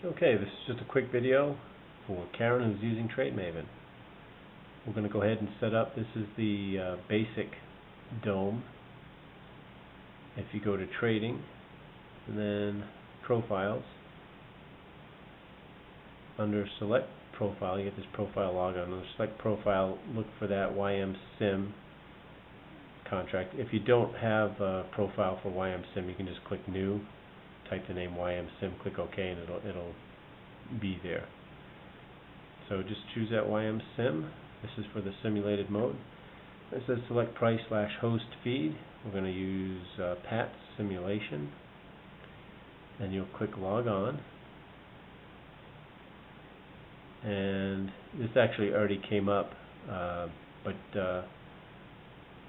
Okay, this is just a quick video for Karen who's using Trademaven. We're going to go ahead and set up, this is the basic dome. If you go to Trading and then Profiles, under Select Profile, you get this profile logon. Under Select Profile, look for that YM-Sim contract. If you don't have a profile for YM-Sim, you can just click New, type the name YM-Sim, click OK, and it'll be there. So just choose that YM-Sim. This is for the simulated mode. It says select price/host feed. We're going to use Pat's simulation, and you'll click log on. And this actually already came up, but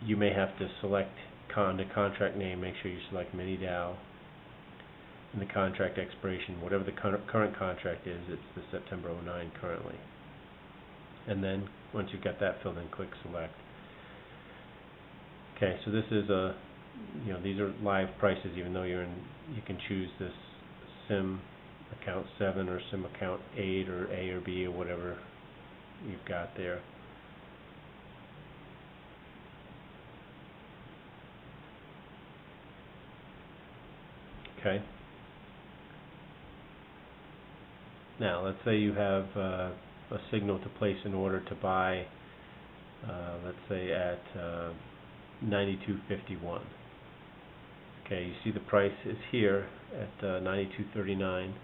you may have to select the contract name. Make sure you select mini-DAO and the contract expiration, whatever the current contract is. It's the September 09 currently. And then once you've got that filled in, click select. Okay, so this is these are live prices, even though you can choose this sim account 7 or sim account 8 or A or B or whatever you've got there. Okay. Now let's say you have a signal to place an order to buy, let's say at 92.51. Okay, you see the price is here at 92.39,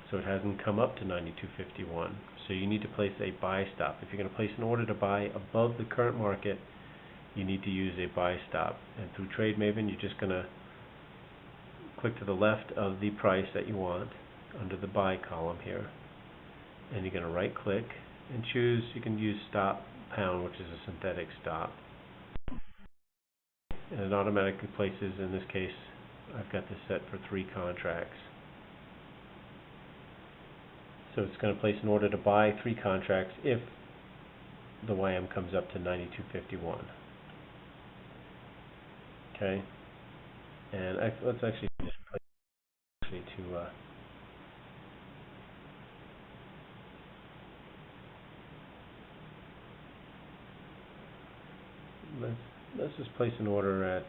so it hasn't come up to 92.51. So you need to place a buy stop. If you're going to place an order to buy above the current market, you need to use a buy stop. And through Trademaven, you're just going to click to the left of the price that you want under the buy column here, and you're going to right click and choose, you can use stop pound, which is a synthetic stop, and it automatically places, in this case I've got this set for 3 contracts, so it's going to place an order to buy 3 contracts if the YM comes up to 92.51. Okay, and let's actually just place to let's just place an order at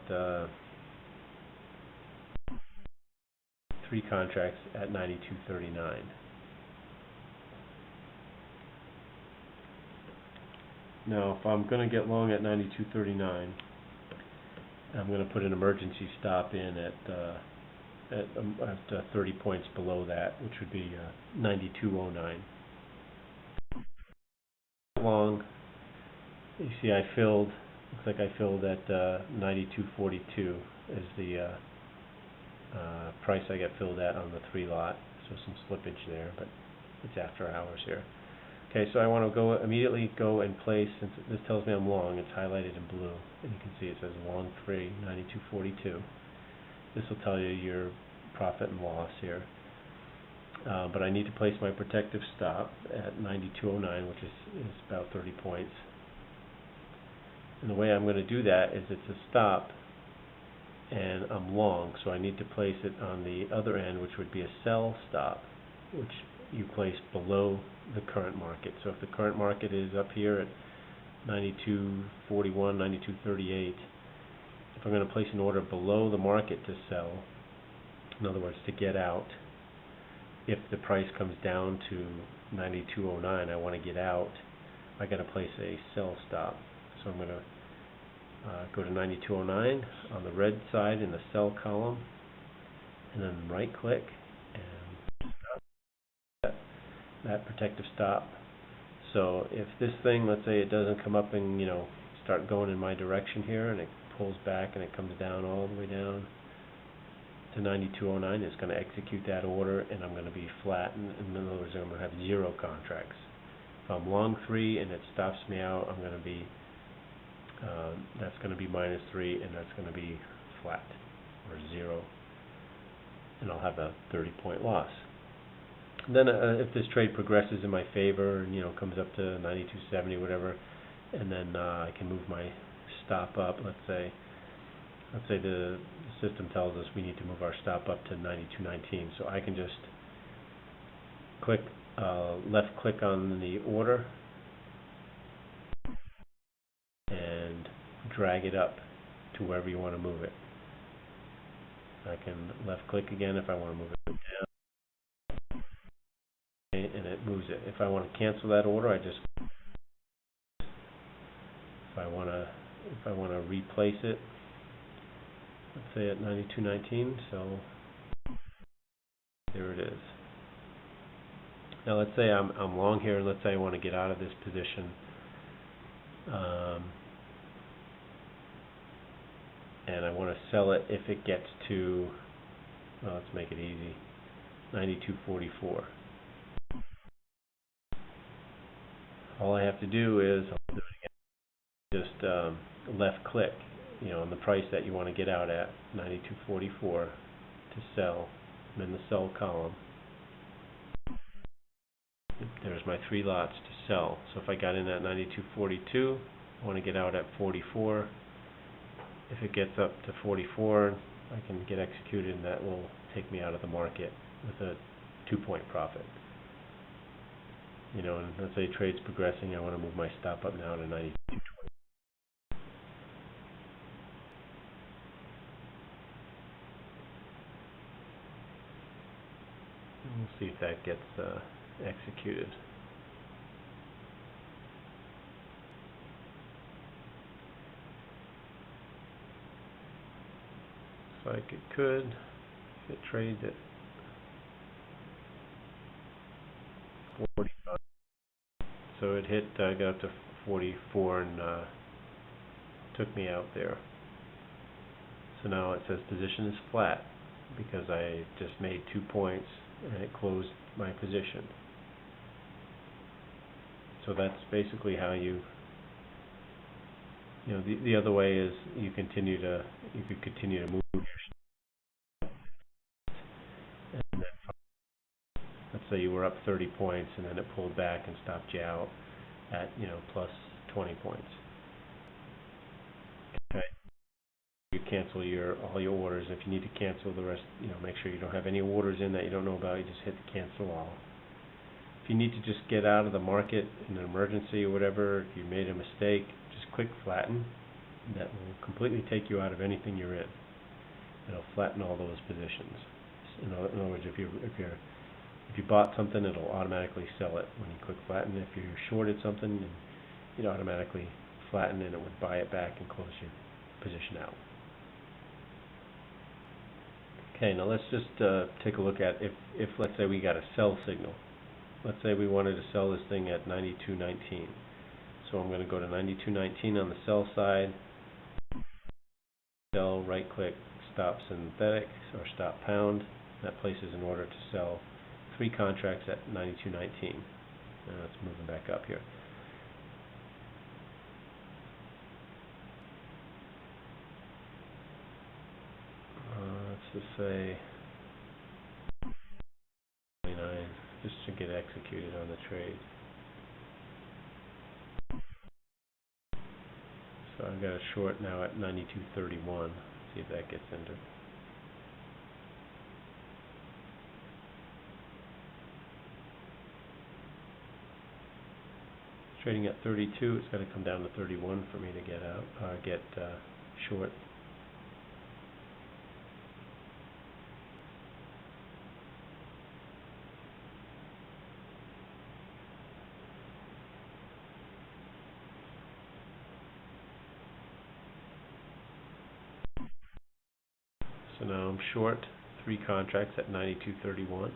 3 contracts at 92.39. Now, if I'm going to get long at 92.39, I'm going to put an emergency stop in at 30 points below that, which would be 92.09. Long, you see I filled. Looks like I filled at 92.42 is the price I got filled at on the 3 lot. So some slippage there, but it's after hours here. Okay, so I want to immediately go and place, since this tells me I'm long, it's highlighted in blue, and you can see it says long 3, 92.42. This will tell you your profit and loss here. But I need to place my protective stop at 92.09, which is about 30 points. And the way I'm going to do that is it's a stop and I'm long, so I need to place it on the other end, which would be a sell stop, which you place below the current market. So if the current market is up here at 92.41, 92.38, if I'm going to place an order below the market to sell, in other words to get out, if the price comes down to 92.09, I want to get out, I got to place a sell stop. So I'm going to go to 92.09 on the red side in the sell column, and then right click and that protective stop. So if this thing, let's say it doesn't come up and start going in my direction here, and it pulls back and it comes down all the way down to 92.09, it's going to execute that order, and I'm going to be flat. In other words, I'm going to have 0 contracts. If I'm long 3 and it stops me out, I'm going to be that's going to be -3, and that's going to be flat or 0, and I'll have a 30-point loss. And then if this trade progresses in my favor and comes up to 92.70, whatever, and then I can move my stop up. Let's say the system tells us we need to move our stop up to 92.19, so I can just click, left click on the order and drag it up to wherever you want to move it. I can left click again if I want to move it down, and it moves it. If I want to cancel that order, I just, if I want to replace it, let's say at 92.19, so there it is. Now let's say I'm long here, and let's say I want to get out of this position, and I want to sell it if it gets to, well, let's make it easy, 92.44. All I have to do is, I'll do it again, just left click, on the price that you want to get out at, 92.44, to sell. I'm in the sell column. There's my 3 lots to sell. So if I got in at 92.42, I want to get out at 44. If it gets up to 44, I can get executed, and that will take me out of the market with a 2-point profit. And let's say trade's progressing, I want to move my stop up now to 92.20. We'll see if that gets executed. So like it could, if it trades at 45. So it hit, got up to 44 and took me out there. So now it says position is flat because I just made 2 points and it closed my position. So that's basically how you the other way is you could continue to move your stock, and then let's say you were up 30 points and then it pulled back and stopped you out at plus 20 points. Okay. You cancel all your orders. If you need to cancel the rest, make sure you don't have any orders in that you don't know about. You just hit the cancel all. If you need to just get out of the market in an emergency or whatever, if you made a mistake, just click flatten. That will completely take you out of anything you're in. It'll flatten all those positions. In other words, if you bought something, it'll automatically sell it when you click flatten. If you shorted something, you'd automatically flatten, and it would buy it back and close your position out. Okay, now let's just take a look at if let's say we got a sell signal. Let's say we wanted to sell this thing at 92.19. So I'm going to go to 92.19 on the sell side. Sell, right click, stop synthetic or stop pound. That places an order to sell 3 contracts at 92.19. Now it's moving back up here. Let's just say 29, just to get executed on the trade. So I've got a short now at 92.31. See if that gets entered. Trading at 32, it's got to come down to 31 for me to get out, get short. So now I'm short 3 contracts at 92.31.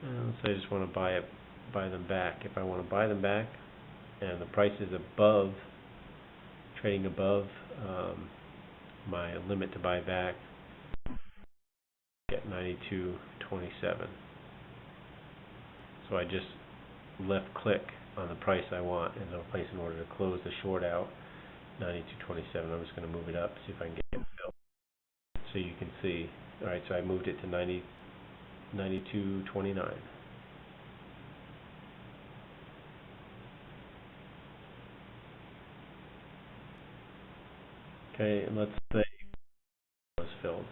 And let's say I just want to buy them back. If I want to buy them back and the price is above, trading above my limit to buy back, get 92.27. So I just left click on the price I want and it'll place an order to close the short out 92.27. I'm just going to move it up, see if I can get it filled. So you can see, alright, so I moved it to 92.29. Okay, and let's say it was filled.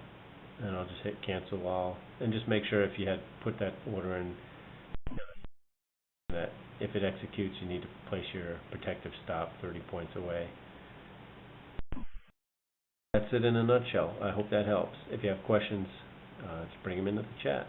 and I'll just hit cancel all, and just make sure if you had put that order in, that if it executes, you need to place your protective stop 30 points away. That's it in a nutshell. I hope that helps. If you have questions, just bring them into the chat.